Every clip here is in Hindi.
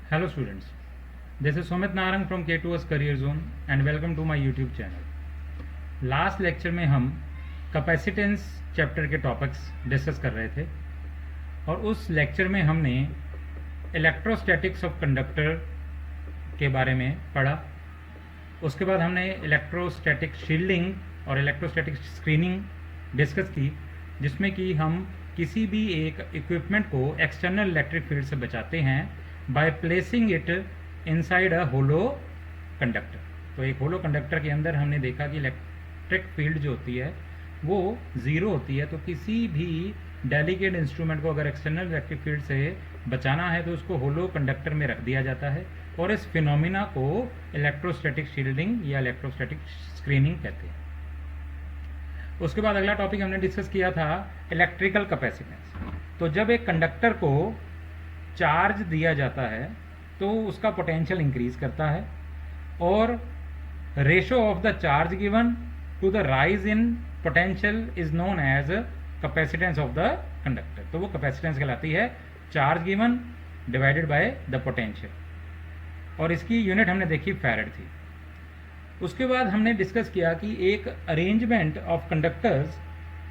Hello students, this is Sumit Narang from K2S Career Zone and welcome to my YouTube channel. Last lecture में हम कैपेसिटेंस चैप्टर के टॉपिक्स डिस्कस कर रहे थे और उस लेक्चर में हमने इलेक्ट्रोस्टैटिक्स ऑफ कंडक्टर के बारे में पढ़ा। उसके बाद हमने इलेक्ट्रोस्टैटिक शील्डिंग और इलेक्ट्रोस्टैटिक स्क्रीनिंग डिस्कस की, जिसमें कि हम किसी भी एक इक्विपमेंट को एक्सटर्नल इलेक्ट्रिक फील्ड से बचाते हैं by placing it inside a hollow conductor. तो एक होलो कंडक्टर के अंदर हमने देखा कि इलेक्ट्रिक फील्ड जो होती है वो ज़ीरो होती है। तो किसी भी डेलिकेट इंस्ट्रूमेंट को अगर एक्सटर्नल इलेक्ट्रिक फील्ड से बचाना है तो उसको होलो कंडक्टर में रख दिया जाता है और इस फिनोमिना को इलेक्ट्रोस्टैटिक शील्डिंग या इलेक्ट्रोस्टैटिक स्क्रीनिंग कहते हैं। उसके बाद अगला टॉपिक हमने डिस्कस किया था इलेक्ट्रिकल कैपेसिटेंस। तो जब एक कंडक्टर को चार्ज दिया जाता है तो उसका पोटेंशियल इंक्रीज करता है और ratio of the charge given to the rise in potential is known as capacitance of the conductor. तो वो कैपेसिटेंस कहलाती है charge given divided by the potential, और इसकी यूनिट हमने देखी फैरेड थी। उसके बाद हमने डिस्कस किया कि एक अरेंजमेंट ऑफ कंडक्टर्स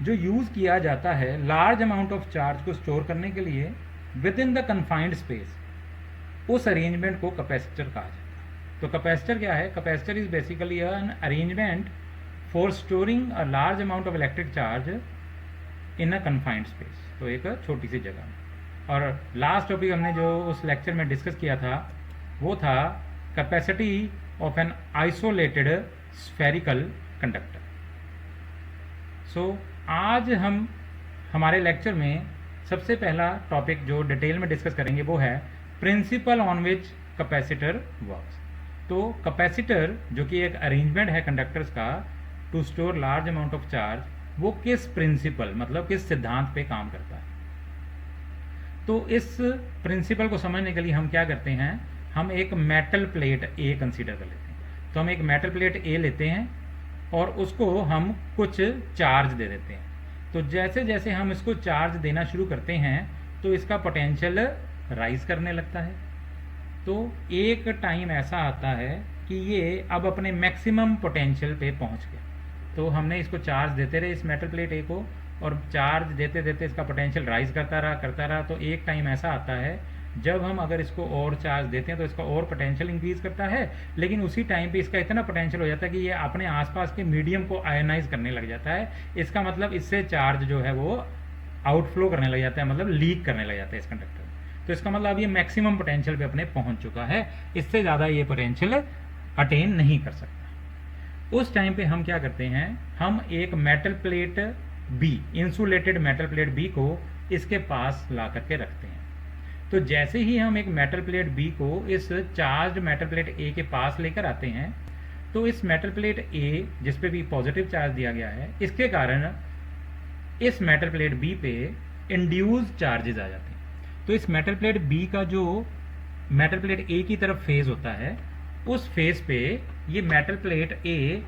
जो यूज किया जाता है लार्ज अमाउंट ऑफ चार्ज को स्टोर करने के लिए with in the confined space, उस अरेंजमेंट को कैपेसिटर कहा जाता है। तो कैपेसिटर क्या है? Capacitor is basically an arrangement for storing a large amount of electric charge in a confined space, तो एक छोटी सी जगह में। और लास्ट टॉपिक हमने जो उस लेक्चर में डिस्कस किया था वो था capacity of an isolated spherical conductor. So आज हम हमारे लेक्चर में सबसे पहला टॉपिक जो डिटेल में डिस्कस करेंगे वो है principle on which capacitor works. तो कैपेसिटर जो कि एक अरेंजमेंट है कंडक्टर्स का to store large amount of charge, वो किस प्रिंसिपल मतलब किस सिद्धांत पे काम करता है। तो इस प्रिंसिपल को समझने के लिए हम क्या करते हैं, हम एक मेटल प्लेट ए कंसीडर कर लेते हैं। तो हम एक मेटल प्लेट ए लेते हैं और उसको हम कुछ चार्ज दे देते हैं। तो जैसे जैसे हम इसको चार्ज देना शुरू करते हैं तो इसका पोटेंशियल राइज करने लगता है। तो एक टाइम ऐसा आता है कि ये अब अपने मैक्सिमम पोटेंशियल पे पहुंच गया। तो हमने इसको चार्ज देते रहे इस मेटल प्लेट ए को, और चार्ज देते देते इसका पोटेंशियल राइज करता रहा। तो एक टाइम ऐसा आता है जब हम अगर इसको और चार्ज देते हैं तो इसका और पोटेंशियल इंक्रीज करता है, लेकिन उसी टाइम पे इसका इतना पोटेंशियल हो जाता है कि ये अपने आसपास के मीडियम को आयनाइज करने लग जाता है। इसका मतलब इससे चार्ज जो है वो आउटफ्लो करने लग जाता है, मतलब लीक करने लग जाता है इस कंडक्टर में। तो इसका मतलब ये मैक्सिमम पोटेंशियल पे अपने पहुंच चुका है, इससे ज़्यादा ये पोटेंशियल अटेन नहीं कर सकता। उस टाइम पे हम क्या करते हैं, हम एक metal plate B, insulated metal plate B को इसके पास ला करके रखते हैं। तो जैसे ही हम एक मेटल प्लेट बी को इस चार्ज मेटल प्लेट ए के पास लेकर आते हैं तो इस मेटल प्लेट ए जिस पे भी पॉजिटिव चार्ज दिया गया है, इसके कारण इस मेटल प्लेट बी पे इंड्यूस चार्जेस आ जाते हैं। तो इस मेटल प्लेट बी का जो मेटल प्लेट ए की तरफ फेज होता है, उस फेज पे ये मेटल प्लेट ए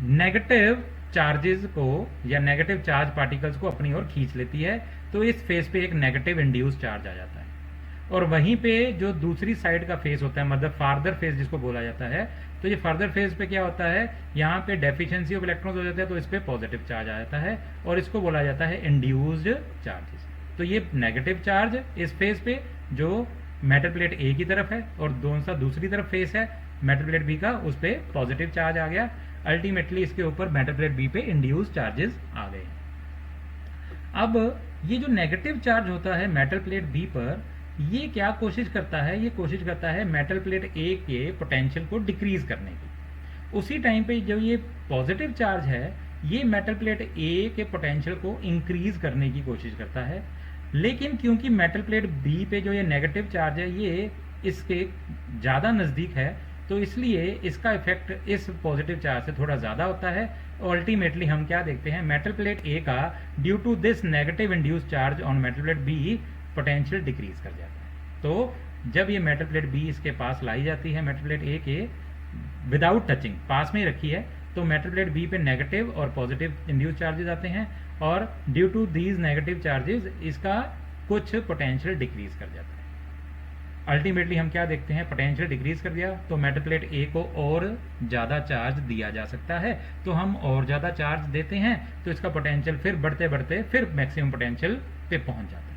नेगेटिव चार्जेस को या नेगेटिव चार्ज पार्टिकल्स को अपनी ओर खींच लेती है। तो इस फेज पे एक नेगेटिव इंड्यूस चार्ज आ जाता है, और वहीं पे जो दूसरी साइड का फेज होता है, मतलब फार्दर फेज जिसको बोला जाता है, तो ये फार्दर फेज पे क्या होता है, यहाँ पे डेफिशिएंसी ऑफ इलेक्ट्रॉन्स हो जाता है, तो इस पे पॉजिटिव चार्ज आ जाता है और इसको बोला जाता है इंड्यूस्ड चार्जेस। तो ये नेगेटिव चार्ज इस फेज पे जो मेटल प्लेट ए की तरफ है और दूसरी तरफ फेस है मेटल प्लेट बी का, उस पे पॉजिटिव चार्ज आ गया। अल्टीमेटली इसके ऊपर मेटल प्लेट बी पे इंड्यूस चार्जेस आ गए। अब ये जो नेगेटिव चार्ज होता है मेटल प्लेट बी पर, ये क्या कोशिश करता है, ये कोशिश करता है मेटल प्लेट ए के पोटेंशियल को डिक्रीज करने की। उसी टाइम पे जो ये पॉजिटिव चार्ज है ये मेटल प्लेट ए के पोटेंशियल को इंक्रीज करने की कोशिश करता है, लेकिन क्योंकि मेटल प्लेट बी पे जो ये नेगेटिव चार्ज है ये इसके ज़्यादा नज़दीक है, तो इसलिए इसका इफेक्ट इस पॉजिटिव चार्ज से थोड़ा ज़्यादा होता है। और अल्टीमेटली हम क्या देखते हैं, मेटल प्लेट ए का due to this negative induce charge on metal plate B potential decrease कर जाता है। तो जब ये मेटल प्लेट बी इसके पास लाई जाती है मेटल प्लेट ए के विदाउट टचिंग, पास में ही रखी है, तो मेटल प्लेट बी पे नेगेटिव और पॉजिटिव इंड्यूस चार्जेस आते हैं और due to these negative charges इसका कुछ पोटेंशियल डिक्रीज कर जाता है। अल्टीमेटली हम क्या देखते हैं, पोटेंशियल डिक्रीज कर दिया तो मेटल प्लेट ए को और ज़्यादा चार्ज दिया जा सकता है, तो हम और ज़्यादा चार्ज देते हैं तो इसका पोटेंशियल फिर बढ़ते बढ़ते फिर मैक्सिमम पोटेंशियल पे पहुंच जाता है।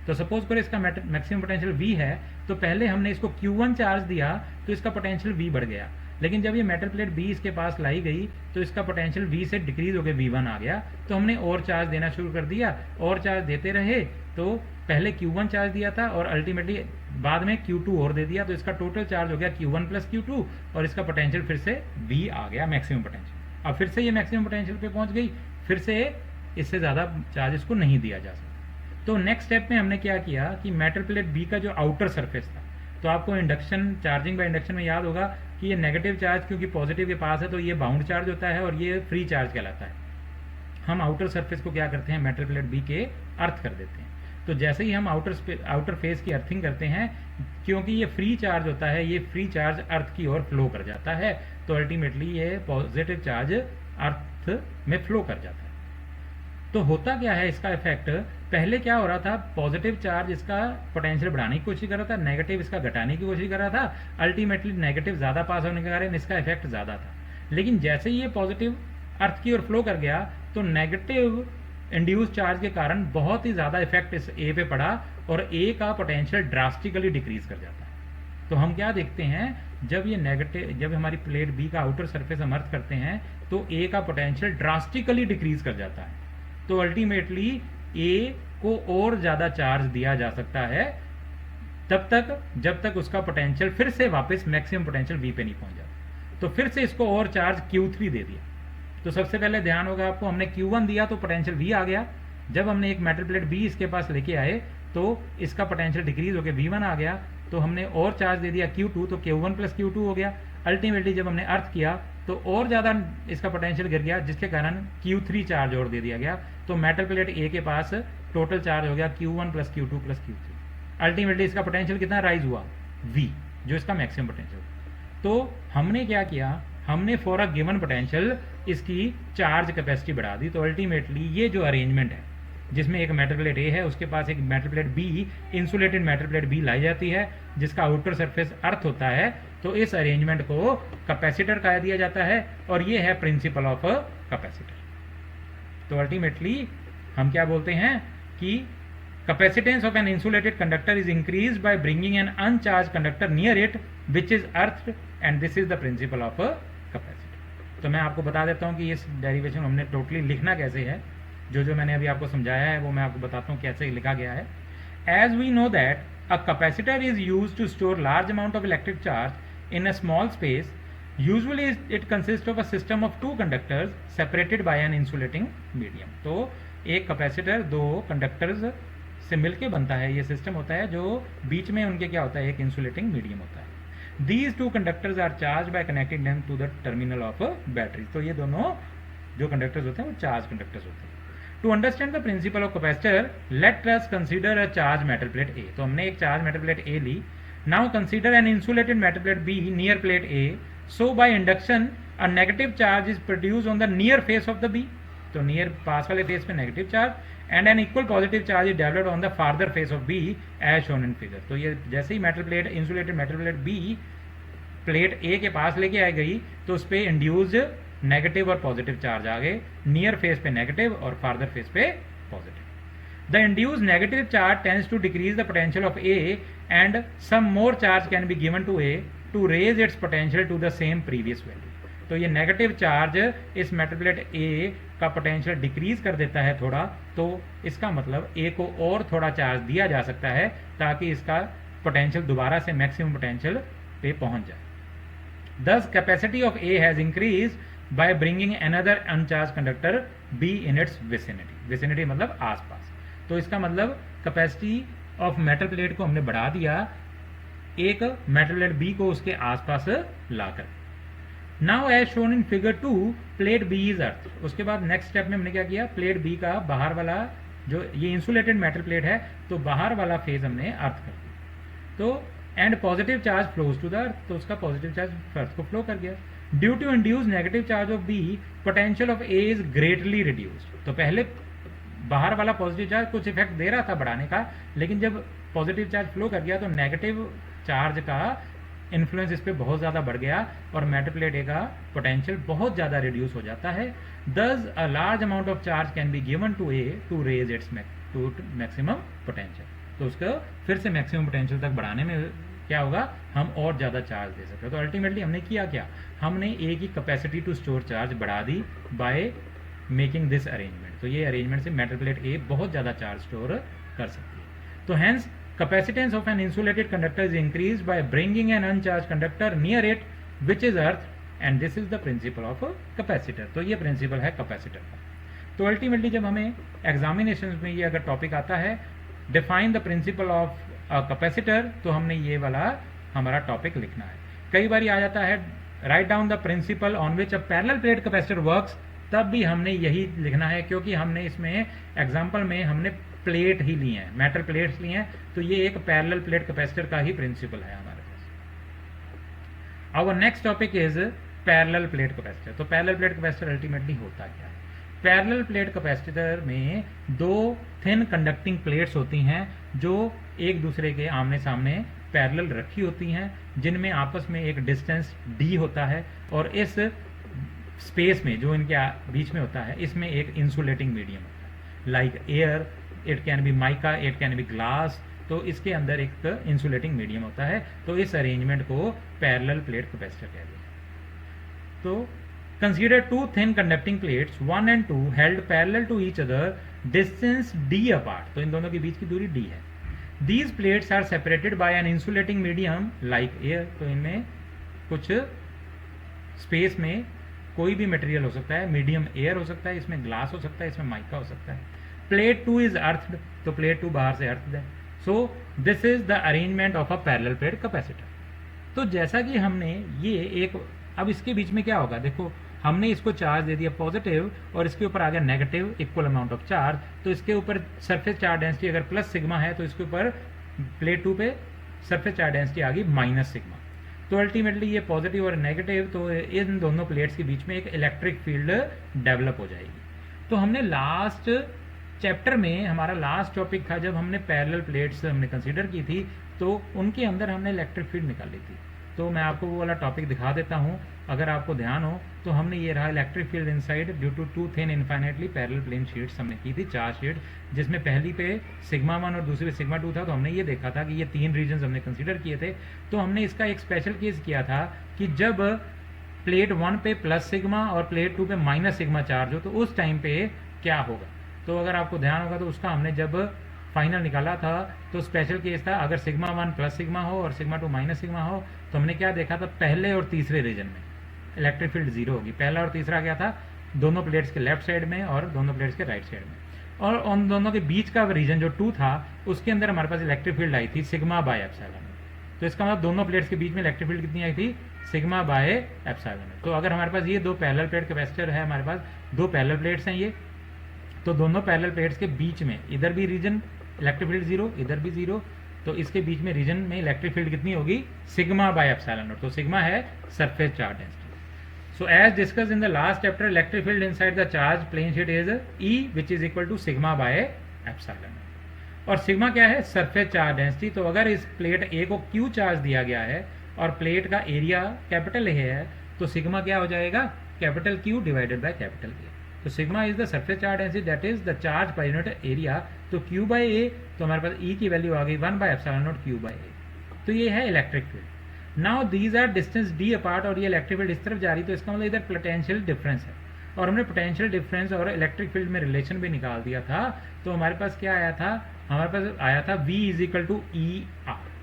तो सपोज करो इसका मैक्सिमम पोटेंशियल V है, तो पहले हमने इसको Q1 चार्ज दिया तो इसका पोटेंशियल V बढ़ गया, लेकिन जब ये मेटल प्लेट B इसके पास लाई गई तो इसका पोटेंशियल V से डिक्रीज होकर V1 आ गया, तो हमने और चार्ज देना शुरू कर दिया, और चार्ज देते रहे, तो पहले Q1 चार्ज दिया था और अल्टीमेटली बाद में Q2 और दे दिया, तो इसका टोटल चार्ज हो गया Q1 प्लस Q2 और इसका पोटेंशियल फिर से V आ गया मैक्सिमम पोटेंशियल। अब फिर से ये मैक्सिमम पोटेंशियल पे पहुंच गई, फिर से इससे ज़्यादा चार्ज इसको नहीं दिया जा सकता। तो नेक्स्ट स्टेप में हमने क्या किया कि मेटल प्लेट बी का जो आउटर सरफेस था, तो आपको इंडक्शन चार्जिंग बाय इंडक्शन में याद होगा कि ये नेगेटिव चार्ज क्योंकि पॉजिटिव के पास है तो ये बाउंड चार्ज होता है और ये फ्री चार्ज कहलाता है। हम आउटर सरफेस को क्या करते हैं, मेटल प्लेट बी के अर्थ कर देते हैं। तो जैसे ही हम आउटर फेस की अर्थिंग करते हैं, क्योंकि ये फ्री चार्ज होता है, ये फ्री चार्ज अर्थ की ओर फ्लो कर जाता है, तो अल्टीमेटली ये पॉजिटिव चार्ज अर्थ में फ्लो कर जाता है। तो होता क्या है इसका इफेक्ट, पहले क्या हो रहा था, पॉजिटिव चार्ज इसका पोटेंशियल बढ़ाने की कोशिश कर रहा था, नेगेटिव इसका घटाने की कोशिश कर रहा था, अल्टीमेटली नेगेटिव ज्यादा पास होने के कारण इसका इफेक्ट ज्यादा था। लेकिन जैसे ही ये पॉजिटिव अर्थ की ओर फ्लो कर गया तो नेगेटिव इंड्यूस चार्ज के कारण बहुत ही ज्यादा इफेक्ट इस ए पे पड़ा और ए का पोटेंशियल ड्रास्टिकली डिक्रीज कर जाता है। तो हम क्या देखते हैं, जब हमारी प्लेट बी का आउटर सरफेस हम अर्थ करते हैं तो ए का पोटेंशियल ड्रास्टिकली डिक्रीज कर जाता है। तो अल्टीमेटली ए को और ज्यादा चार्ज दिया जा सकता है तब तक जब तक उसका पोटेंशियल फिर से वापस मैक्सिमम पोटेंशियल वी पे नहीं पहुंच जाता। तो फिर से इसको और चार्ज Q3 दे दिया। तो सबसे पहले ध्यान होगा आपको, हमने Q1 दिया तो पोटेंशियल V आ गया, जब हमने एक मेटल प्लेट B इसके पास लेके आए तो इसका पोटेंशियल डिक्रीज होकर V1 आ गया, तो हमने और चार्ज दे दिया Q2 तो Q1 प्लस Q2 हो गया। अल्टीमेटली जब हमने अर्थ किया तो और ज्यादा इसका पोटेंशियल गिर गया, जिसके कारण Q3 चार्ज और दे दिया गया, तो मेटल प्लेट A के पास टोटल चार्ज हो गया Q1 plus Q2 plus Q3। Ultimately इसका पोटेंशियल कितना राइज हुआ, V, जो इसका मैक्सिमम पोटेंशियल। तो हमने क्या किया, हमने फॉर अ गिवन पोटेंशियल इसकी चार्ज कैपेसिटी बढ़ा दी। तो अल्टीमेटली ये जो अरेंजमेंट है जिसमें एक मेटल प्लेट ए है उसके पास एक metal plate B, insulated metal plate B लाई जाती है जिसका आउटर सरफेस अर्थ होता है, तो इस अरेंजमेंट को कैपेसिटर कहा दिया जाता है और ये है प्रिंसिपल ऑफ कैपेसिटर। तो अल्टीमेटली हम क्या बोलते हैं कि capacitance of an insulated conductor is increase by bringing an uncharge conductor near it which is earth and this is the principle of capacitor. तो मैं आपको बता देता हूं कि इस डेरिवेशन हमने टोटली लिखना कैसे है, जो मैंने अभी आपको समझाया है वो मैं आपको बताता हूं कैसे लिखा गया है। As we know that a capacitor is used to store large amount of electric charge in a small space, usually it consist of a system of two conductors separated by an insulating medium. तो एक कैपेसिटर दो कंडक्टर्स से मिलकर बनता है, ये सिस्टम होता है जो बीच में उनके क्या होता है, एक इंसुलेटिंग मीडियम होता है। These two conductors are charged by connecting them to the terminal of a battery। तो ये दोनों जो कंडक्टर्स होते हैं वो चार्ज कंडक्टर्स होते हैं। To understand the principle of capacitor, let us consider a charged metal plate A। तो हमने एक चार्ज मेटल प्लेट A ली। Now consider an insulated metal plate B near plate A। So by induction a negative charge is produced on the near face of the B। तो नियर पास वाले फेस पे negative charge and an equal positive charge is developed on the farther face of B as shown in figure. तो ये जैसे ही metal plate insulated metal plate B plate A के पास लेके आ गई तो उस पर इंड्यूस्ड नेगेटिव और पॉजिटिव चार्ज आ गए, नियर फेस पे नेगेटिव और फार्दर फेस पे positive. The induced negative charge tends to decrease the potential of A and some more charge can be given to A to raise its potential to the same previous value. तो ये नेगेटिव चार्ज इस मेटल प्लेट ए का पोटेंशियल डिक्रीज कर देता है थोड़ा, तो इसका मतलब ए को और थोड़ा चार्ज दिया जा सकता है ताकि इसका पोटेंशियल दोबारा से मैक्सिमम पोटेंशियल पे पहुंच जाए। दस capacity of A has increase by bringing another अनचार्ज conductor be in its vicinity. Vicinity मतलब आसपास। तो इसका मतलब कैपेसिटी ऑफ मेटल प्लेट को हमने बढ़ा दिया एक मेटल प्लेट बी को उसके आसपास लाकर। Now as shown in figure 2 plate B is earth. उसके बाद नेक्स्ट स्टेप में हमने क्या किया, प्लेट बी का बाहर वाला जो ये इंसुलेटेड मेटल प्लेट है तो बाहर वाला फेज हमने अर्थ कर दिया। तो and positive charge flows to the earth, तो उसका पॉजिटिव चार्ज अर्थ को फ्लो कर गया। Due to induce negative charge of B potential of A is greatly reduced. तो पहले बाहर वाला पॉजिटिव चार्ज कुछ इफेक्ट दे रहा था बढ़ाने का, लेकिन जब पॉजिटिव चार्ज फ्लो कर गया तो नेगेटिव चार्ज का इन्फ्लुएंस इस पर बहुत ज़्यादा बढ़ गया और मेटल प्लेट ए का पोटेंशियल बहुत ज़्यादा रिड्यूस हो जाता है। Thus a large amount of charge can be given to A to raise its to maximum potential. तो उसको फिर से मैक्सिमम पोटेंशियल तक बढ़ाने में क्या होगा, हम और ज़्यादा चार्ज दे सकते हैं। तो अल्टीमेटली हमने किया क्या, हमने ए की कैपेसिटी टू स्टोर चार्ज बढ़ा दी बाय मेकिंग दिस अरेंजमेंट। तो ये अरेंजमेंट से मेटल प्लेट ए बहुत ज़्यादा चार्ज स्टोर कर सकती है। तो hence capacitance of an insulated conductor is increased by bringing an uncharged conductor near it which is earth and this is the principle of a capacitor। तो ये प्रिंसिपल है कैपेसिटर का। तो अल्टीमेटली जब हमें एग्जामिनेशन में ये अगर टॉपिक आता है define the principle of capacitor, तो हमने ये वाला हमारा टॉपिक लिखना है। कई बार आ जाता है write down the principal on which a parallel plate capacitor works, तब भी हमने यही लिखना है क्योंकि हमने इसमें एग्जाम्पल में हमने प्लेट ही लिए हैं, मेटल प्लेट्स लिए हैं, तो ये एक पैरेलल प्लेट कैपेसिटर का ही प्रिंसिपल है हमारे पास। Our next topic is parallel plate capacitor. तो पैरेलल प्लेट कैपेसिटर अल्टीमेटली होता क्या है? पैरेलल प्लेट कैपेसिटर में दो थिन कंडक्टिंग प्लेट्स होती हैं जो एक दूसरे के आमने सामने पैरेलल रखी होती हैं, जिनमें आपस में एक डिस्टेंस d होता है और इस स्पेस में जो इनके बीच में होता है इसमें एक इंसुलेटिंग मीडियम होता है, like air, it can be mica, it can be glass. तो इसके अंदर एक इंसुलेटिंग मीडियम होता है, तो इस अरेंजमेंट को पैरेलल प्लेट कैपेसिटर कहते हैं। तो consider two thin conducting plates 1 and 2 held parallel to each other distance d apart. तो इन दोनों के बीच की दूरी d है। These plates are separated by an insulating medium like air. तो इनमें कुछ स्पेस में कोई भी मटेरियल हो सकता है, मीडियम एयर हो सकता है, इसमें ग्लास हो सकता है, इसमें माइका हो सकता है। प्लेट 2 इज अर्थड, तो प्लेट 2 बाहर से अर्थड है। So this is the arrangement of a parallel plate capacitor. तो जैसा कि हमने ये एक, अब इसके बीच में क्या होगा, देखो हमने इसको चार्ज दे दिया पॉजिटिव और इसके ऊपर आ गया negative equal amount of charge, तो इसके ऊपर सरफेस चार्ज डेंसिटी अगर प्लस सिग्मा है तो इसके ऊपर प्लेट 2 पे सरफेस चार्ज डेंसिटी आ गई माइनस सिग्मा। तो अल्टीमेटली ये पॉजिटिव और नेगेटिव, तो इन दोनों प्लेट्स के बीच में एक इलेक्ट्रिक फील्ड डेवलप हो जाएगी। तो हमने लास्ट चैप्टर में, हमारा लास्ट टॉपिक था जब हमने पैरेलल प्लेट्स हमने कंसीडर की थी, तो उनके अंदर हमने इलेक्ट्रिक फील्ड निकाली थी। तो मैं आपको वो वाला टॉपिक दिखा देता हूँ, अगर आपको ध्यान हो तो हमने ये रहा electric field inside due to two thin infinitely parallel plane sheets हमने की थी, 4 शीट, जिसमें पहली पे सिग्मा 1 और दूसरी पे सिग्मा 2 था। तो हमने ये देखा था कि ये 3 रीजन्स हमने कंसीडर किए थे। तो हमने इसका एक स्पेशल केस किया था कि जब प्लेट 1 पे प्लस सिग्मा और प्लेट 2 पे माइनस सिग्मा चार्ज हो तो उस टाइम पे क्या होगा। तो अगर आपको ध्यान होगा तो उसका हमने जब फाइनल निकाला था तो स्पेशल केस था, अगर सिग्मा 1 प्लस सिग्मा हो और सिग्मा 2 माइनस सिग्मा हो तो हमने क्या देखा था, पहले और तीसरे रीजन में इलेक्ट्रिक फील्ड 0 होगी। पहला और तीसरा क्या था, दोनों प्लेट्स के लेफ्ट साइड में और दोनों प्लेट्स के राइट साइड में, और उन दोनों के बीच का रीजन जो 2 था उसके अंदर हमारे पास इलेक्ट्रिक फील्ड आई थी सिग्मा बाय एप्सिलॉन। तो इसका मतलब दोनों प्लेट्स के बीच में इलेक्ट्रिक फील्ड कितनी आई थी, सिग्मा बाय एप्सिलॉन। तो अगर हमारे पास ये 2 पैरेलल प्लेट कैपेसिटर है, हमारे पास 2 पैरेलल प्लेट्स हैं ये, तो दोनों पैरेलल प्लेट्स के बीच में इधर भी रीजन इलेक्ट्रिक फील्ड 0, इधर भी 0, तो इसके बीच में रीजन में इलेक्ट्रिक फील्ड कितनी होगी, सिग्मा बाय एप्सिलॉन नॉट। तो सिग्मा है surface charge density. So as discussed in the last chapter, electric field inside the charge plane sheet is E, which is equal to sigma by epsilon। और सिग्मा क्या है, सरफेस चार्ज डेंसिटी। तो अगर इस प्लेट ए को Q चार्ज दिया गया है और प्लेट का एरिया कैपिटल ए है, तो सिग्मा क्या हो जाएगा, capital Q divided by capital A. तो sigma is the surface charge density, that is the charge per unit area. तो Q बाय ए, तो हमारे पास E की वैल्यू आ गई 1 by epsilon naught Q by A. तो ये है electric field. Now these are distance d apart, और ये इलेक्ट्रिक फील्ड इस तरफ जा रही, तो इसका मतलब इधर पोटेंशियल डिफरेंस है, और हमने पोटेंशियल डिफरेंस और इलेक्ट्रिक फील्ड में रिलेशन भी निकाल दिया था। तो हमारे पास क्या आया था, हमारे पास आया था v is equal to E r.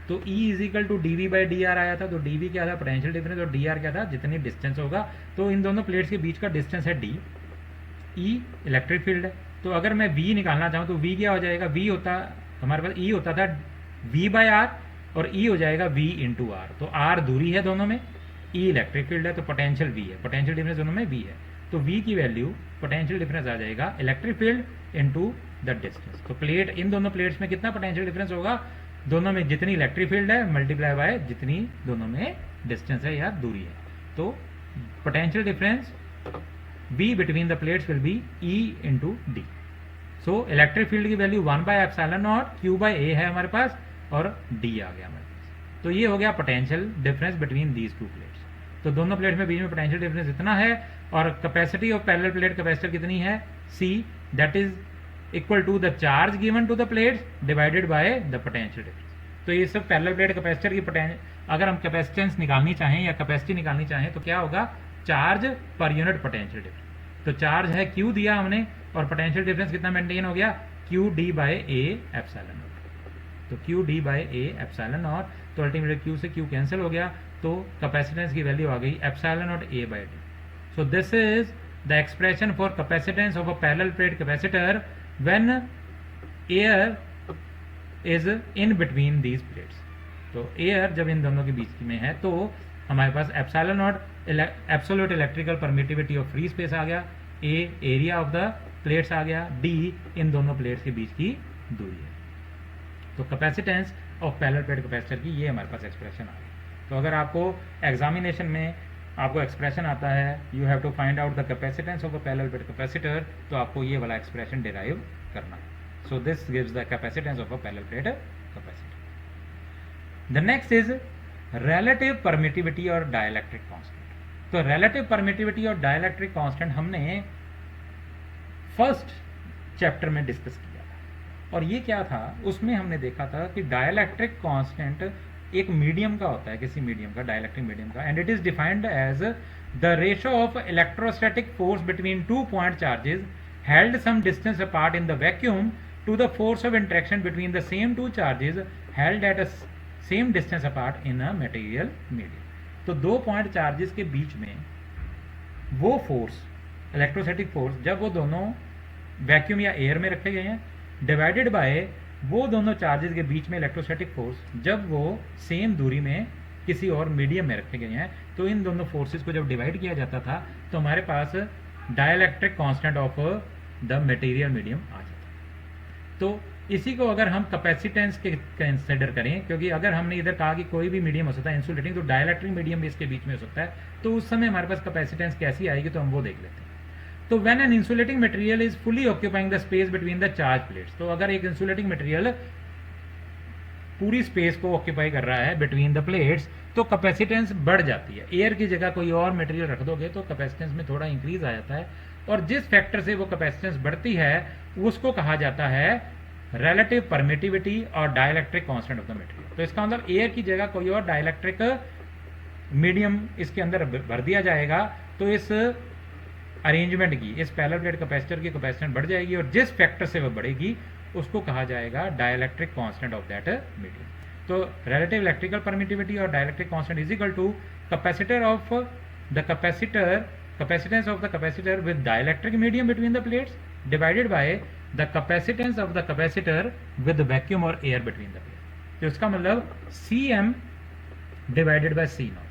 तो E is equal to d v by d r आया था। तो डी वी क्या था, पोटेंशियल डिफरेंस, और डी आर क्या था, जितनी डिस्टेंस होगा। तो इन दोनों प्लेट्स के बीच का डिस्टेंस है d, E इलेक्ट्रिक फील्ड है। तो अगर मैं v निकालना चाहूँ तो v क्या हो जाएगा, v होता हमारे पास E होता था v बाय आर और E हो जाएगा v इंटू आर। तो r दूरी है दोनों में, E इलेक्ट्रिक फील्ड है, तो पोटेंशियल v है, पोटेंशियल डिफरेंस दोनों में v है। तो v की वैल्यू पोटेंशियल डिफरेंस आ जाएगा electric field into the distance. तो प्लेट, इन दोनों प्लेट्स में कितना पोटेंशियल डिफरेंस होगा, दोनों में जितनी इलेक्ट्रिक फील्ड है मल्टीप्लाई बाय जितनी दोनों में डिस्टेंस है या दूरी है। तो potential difference v between the plates will be E into D. So electric field की वैल्यू 1/ε0 Q/A है हमारे पास और D आ गया हमारे पास। तो ये हो गया potential difference between these two plates. तो दोनों प्लेट्स में बीच में पोटेंशियल डिफरेंस इतना है और capacity of parallel plate capacitor कितनी है C, that is equal to the charge given to the plates divided by the potential difference. तो ये सब पैरेलल प्लेट कैपेसिटर की अगर हम कैपेसिटेंस निकालनी चाहें या कैपेसिटी निकालनी चाहें तो क्या होगा, charge per unit potential difference. तो चार्ज है Q दिया हमने और पोटेंशियल डिफरेंस कितना मेंटेन हो गया, QD/A एप्सिलॉन नॉट। तो QD/A एप्सिलॉन नॉट, तो अल्टीमेटली Q से Q कैंसिल हो गया, तो कैपेसिटेंस की वैल्यू आ गई epsilon naught A/D। So this is the expression for capacitance of a parallel plate capacitor when air is in between these plates. तो एयर जब इन दोनों के बीच में है तो हमारे पास epsilon naught absolute electrical permittivity of free space आ गया, A area of the plates आ गया, डी इन दोनों प्लेट्स के बीच की दूरी है। तो capacitance of parallel plate capacitor की ये हमारे पास एक्सप्रेशन आ गई। तो अगर आपको एग्जामिनेशन में आपको एक्सप्रेशन आता है, you have to find out the capacitance of a parallel plate capacitor, तो आपको ये वाला एक्सप्रेशन डिराइव करना है। So this gives the capacitance of a parallel plate capacitor. The next is relative permittivity और डाइलेक्ट्रिक कांस्टेंट। तो relative permittivity और डाइलेक्ट्रिक कांस्टेंट हमने फर्स्ट चैप्टर में डिस्कस किया था और ये क्या था, उसमें हमने देखा था कि डाइलेक्ट्रिक कांस्टेंट एक मीडियम का होता है, किसी मीडियम का, डाइलेक्ट्रिक मीडियम का, and it is defined as the ratio of electrostatic force between 2 point charges held some distance apart in the vacuum to the force of interaction between the same 2 charges held at a same distance apart in a material medium. तो 2 पॉइंट चार्जेस के बीच में वो फोर्स, इलेक्ट्रोस्टैटिक फोर्स, जब वो दोनों वैक्यूम या एयर में रखे गए हैं, डिवाइडेड बाय वो दोनों चार्जेस के बीच में इलेक्ट्रोस्टैटिक फोर्स जब वो सेम दूरी में किसी और मीडियम में रखे गए हैं, तो इन दोनों फोर्सेस को जब डिवाइड किया जाता था तो हमारे पास dielectric constant of the material medium आ जाता। तो इसी को अगर हम कैपेसिटेंस के कंसिडर करें, क्योंकि अगर हमने इधर कहा कि कोई भी मीडियम हो सकता है इंसुलेटिंग, तो डाइलेक्ट्रिक मीडियम भी इसके बीच में हो सकता है, तो उस समय हमारे पास कैपेसिटेंस कैसी आएगी, तो हम वो देख लेते हैं। तो when an insulating material is fully occupying the space between the charge plates, तो अगर एक इंसुलेटिंग मटेरियल पूरी स्पेस को ऑक्यूपाई कर रहा है बिटवीन द प्लेट्स, तो कैपेसिटेंस बढ़ जाती है। एयर की जगह कोई और मटेरियल रख दोगे तो कैपेसिटेंस में थोड़ा इंक्रीज आ जाता है, और जिस फैक्टर से वो कैपेसिटेंस बढ़ती है उसको कहा जाता है relative permittivity और dielectric constant of the material. तो इसका मतलब एयर की जगह कोई और डाइलेक्ट्रिक मीडियम इसके अंदर भर दिया जाएगा, तो इस अरेंजमेंट की, इस पैरेलल प्लेट कैपेसिटर की कैपेसिटेंस बढ़ जाएगी, और जिस फैक्टर से वो बढ़ेगी उसको कहा जाएगा dielectric constant of that medium. तो relative electrical permittivity और dielectric constant is equal to capacitor of the capacitor, capacitance of the capacitor with dielectric medium between the plates divided by the capacitance of the capacitor with the vacuum or air between the plates। तो इसका मतलब Cm divided by C naught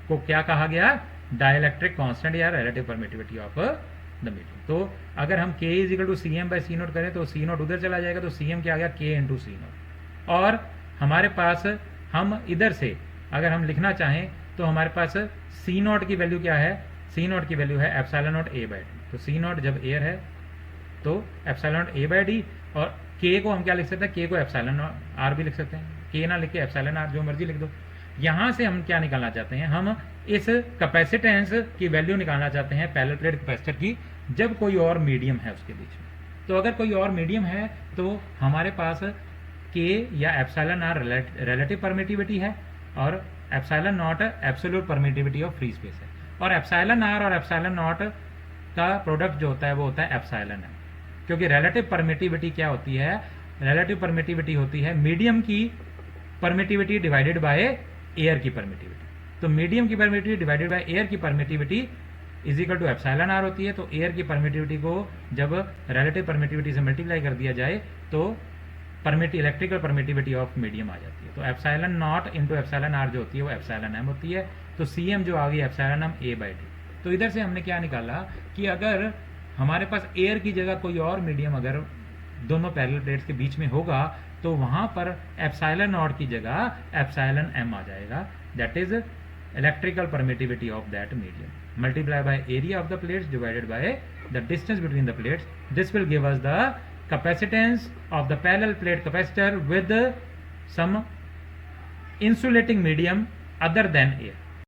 को क्या कहा गया, डाइलेक्ट्रिक कांस्टेंट या relative permittivity of the medium। तो अगर हम K is equal to Cm by C naught करें तो C naught उधर चला जाएगा, तो Cm क्या आ गया, K into C naught। और हमारे पास हम इधर से अगर हम लिखना चाहें तो हमारे पास C naught की वैल्यू क्या है, C naught की वैल्यू है epsilon not A by D। तो C naught जब एयर है तो epsilon not A by D, और K को हम क्या लिख सकते हैं, K को एप्सिलॉन नॉट R भी लिख सकते हैं, K ना लिख के एप्सिलॉन R जो मर्जी लिख दो। यहाँ से हम क्या निकालना चाहते हैं, हम इस कैपेसिटेंस की वैल्यू निकालना चाहते हैं पैरेलल प्लेट कैपेसिटर की, जब कोई और मीडियम है उसके बीच में। तो अगर कोई और मीडियम है तो हमारे पास K या एप्सिलॉन R रिलेटिव परमिटिविटी है और epsilon naught absolute permittivity of free space है, और एप्सिलॉन R और एप्सिलॉन नॉट का प्रोडक्ट जो होता है वो होता है एप्सिलॉन M। क्योंकि रिलेटिव परमिटिविटी क्या होती है, रिलेटिव परमिटिविटी होती है मीडियम की परमिटिविटी डिवाइडेड बाय एयर की परमिटिविटी। तो मीडियम की परमिटिविटी डिवाइडेड बाय एयर की permittivity is equal to epsilon R होती है। तो एयर की परमिटिविटी को जब रिलेटिव परमिटिविटी से मल्टीप्लाई कर दिया जाए तो इलेक्ट्रिकल परमिटिविटी ऑफ मीडियम आ जाती है। तो epsilon not into epsilon R जो होती है वो एप्सिलॉन M होती है। तो Cm जो आ गई epsilon M A by D। तो इधर से हमने क्या निकाला कि अगर हमारे पास एयर की जगह कोई और मीडियम अगर दोनों पैरेलल प्लेट्स के बीच में होगा तो वहां पर एप्सिलॉन नॉट की जगह एप्सिलॉन M आ जाएगा, that is electrical permittivity of that medium. multiply by area of the plates divided by the distance between the plates. This will give us the capacitance of the parallel plate capacitor with some insulating medium other than air.